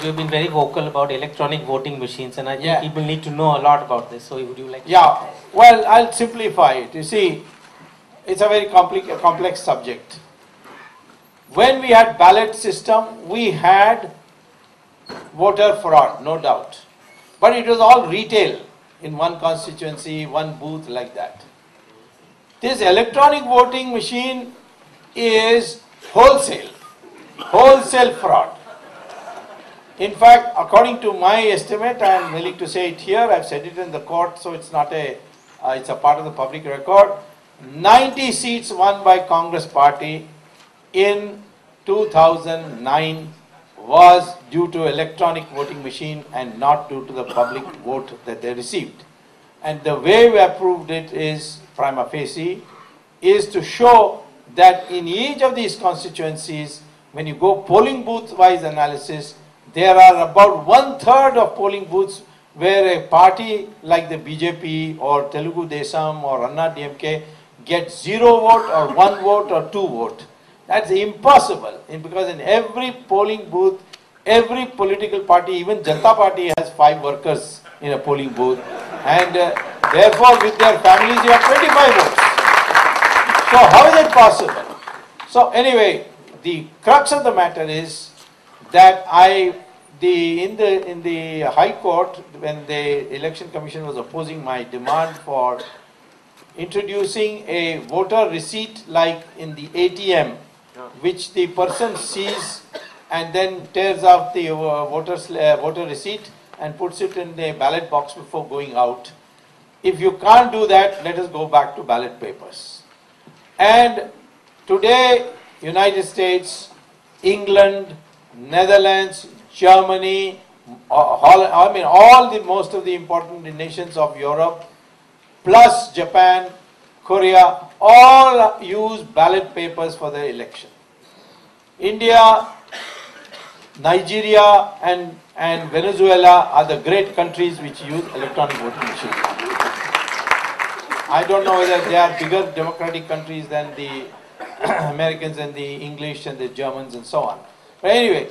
you've been very vocal about electronic voting machines, and I think people need to know a lot about this. So would you like to? Yeah, well, I'll simplify it. You see, it's a very complex subject. When we had ballot system, we had voter fraud, no doubt. But it was all retail in one constituency, one booth like that. This electronic voting machine is wholesale fraud. In fact, according to my estimate, I am willing to say it here, I've said it in the court, so it's not it's a part of the public record. 90 seats won by Congress party in 2009 was due to electronic voting machine and not due to the public vote that they received. And the way we have proved it is, prima facie, is to show that in each of these constituencies, when you go polling booth-wise analysis, there are about 1/3 of polling booths where a party like the BJP or Telugu Desam or Ranna DMK gets 0 vote or 1 vote or 2 vote. That's impossible, because in every polling booth, every political party, even Janta party has 5 workers in a polling booth, and therefore with their families you have 25 votes. So how is it possible? So anyway, the crux of the matter is that in the High Court, when the Election Commission was opposing my demand for introducing a voter receipt like in the ATM, which the person sees and then tears out the voter receipt and puts it in the ballot box before going out. If you can't do that, let us go back to ballot papers. And today, United States, England, Netherlands, Germany, most of the important nations of Europe, plus Japan, Korea, all use ballot papers for their election. India, Nigeria and Venezuela are the great countries which use electronic voting machines. I don't know whether they are bigger democratic countries than the Americans and the English and the Germans and so on. But anyway,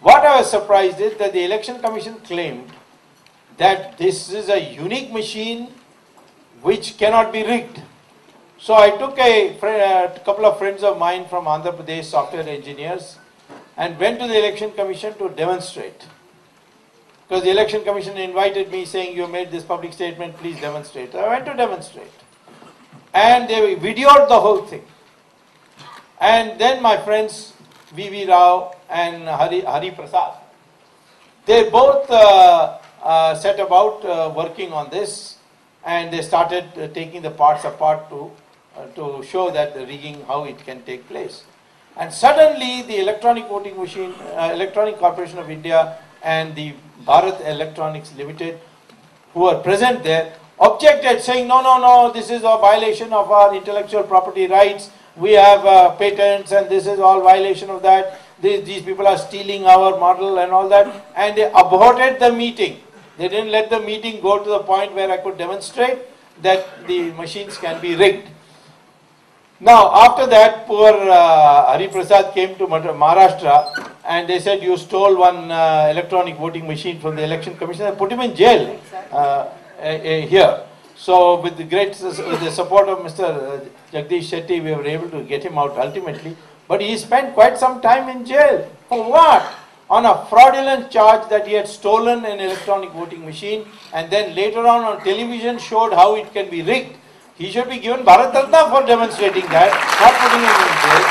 what I was surprised is that the Election Commission claimed that this is a unique machine which cannot be rigged. So I took a couple of friends of mine from Andhra Pradesh, software engineers, and went to the Election Commission to demonstrate. Because the Election Commission invited me saying, you made this public statement, please demonstrate. I went to demonstrate. And they videoed the whole thing. And then my friends, V.V. Rao and Hari Prasad, they both set about working on this, and they started taking the parts apart to show that the rigging, how it can take place. And suddenly the Electronic Voting Machine, Electronic Corporation of India and the Bharat Electronics Limited, who were present there, objected, saying, no, this is a violation of our intellectual property rights. We have patents and this is all violation of that. These people are stealing our model and all that. And they aborted the meeting. They didn't let the meeting go to the point where I could demonstrate that the machines can be rigged. Now, after that, poor Hari Prasad came to Maharashtra and they said, you stole one electronic voting machine from the Election Commission and put him in jail here. So, with the support of Mr. Jagdish Shetty, we were able to get him out ultimately. But he spent quite some time in jail. For what? On a fraudulent charge that he had stolen an electronic voting machine and then later on television showed how it can be rigged. He should be given Bharat Ratna for demonstrating that, not putting him in jail.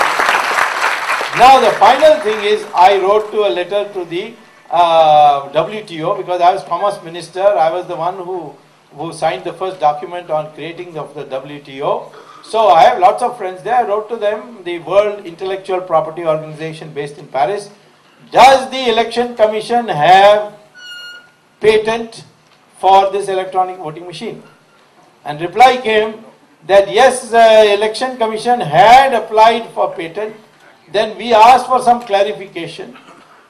Now the final thing is, I wrote a letter to the WTO, because I was Commerce Minister. I was the one who signed the first document on creating of the WTO. So I have lots of friends there. I wrote to them, the World Intellectual Property Organization based in Paris. Does the Election Commission have patent for this electronic voting machine? And reply came that yes, the Election Commission had applied for patent. Then we asked for some clarification.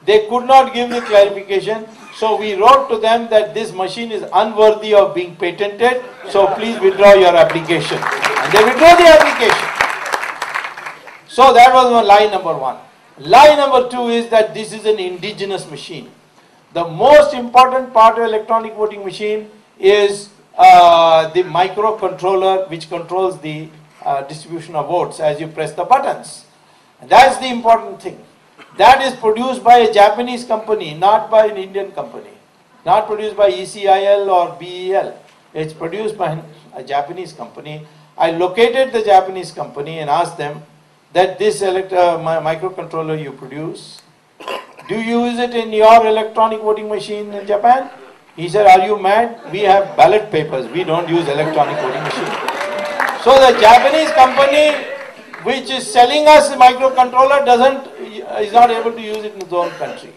They could not give the clarification. So we wrote to them that this machine is unworthy of being patented. So please withdraw your application. And they withdrew the application. So that was line number one. Lie number 2 is that this is an indigenous machine. The most important part of electronic voting machine is the microcontroller which controls the distribution of votes as you press the buttons. That's the important thing. That is produced by a Japanese company, not by an Indian company. Not produced by ECIL or BEL. It's produced by a Japanese company. I located the Japanese company and asked them that this microcontroller you produce, do you use it in your electronic voting machine in Japan? He said, are you mad? We have ballot papers. We don't use electronic voting machine. So the Japanese company which is selling us a microcontroller is not able to use it in its own country.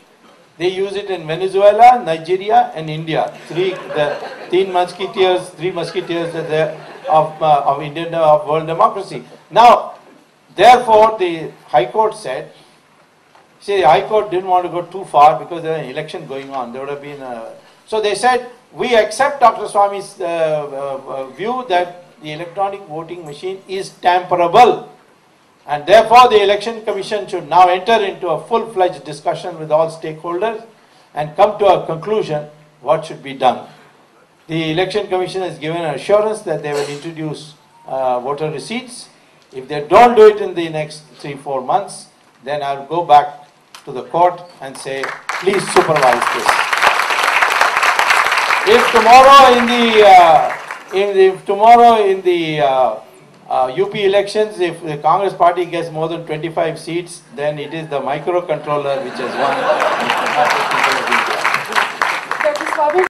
They use it in Venezuela, Nigeria and India. Three musketeers of Indian world democracy. Now, therefore, the High Court said, the High Court didn't want to go too far because there was an election going on. There would have been so they said, we accept Dr. Swamy's view that the electronic voting machine is tamperable. And therefore, the Election Commission should now enter into a full-fledged discussion with all stakeholders and come to a conclusion what should be done. The Election Commission has given an assurance that they will introduce voter receipts. If they don't do it in the next 3-4 months, then I'll go back to the court and say, please supervise this. If tomorrow in the UP elections, if the Congress party gets more than 25 seats, then it is the microcontroller which has won.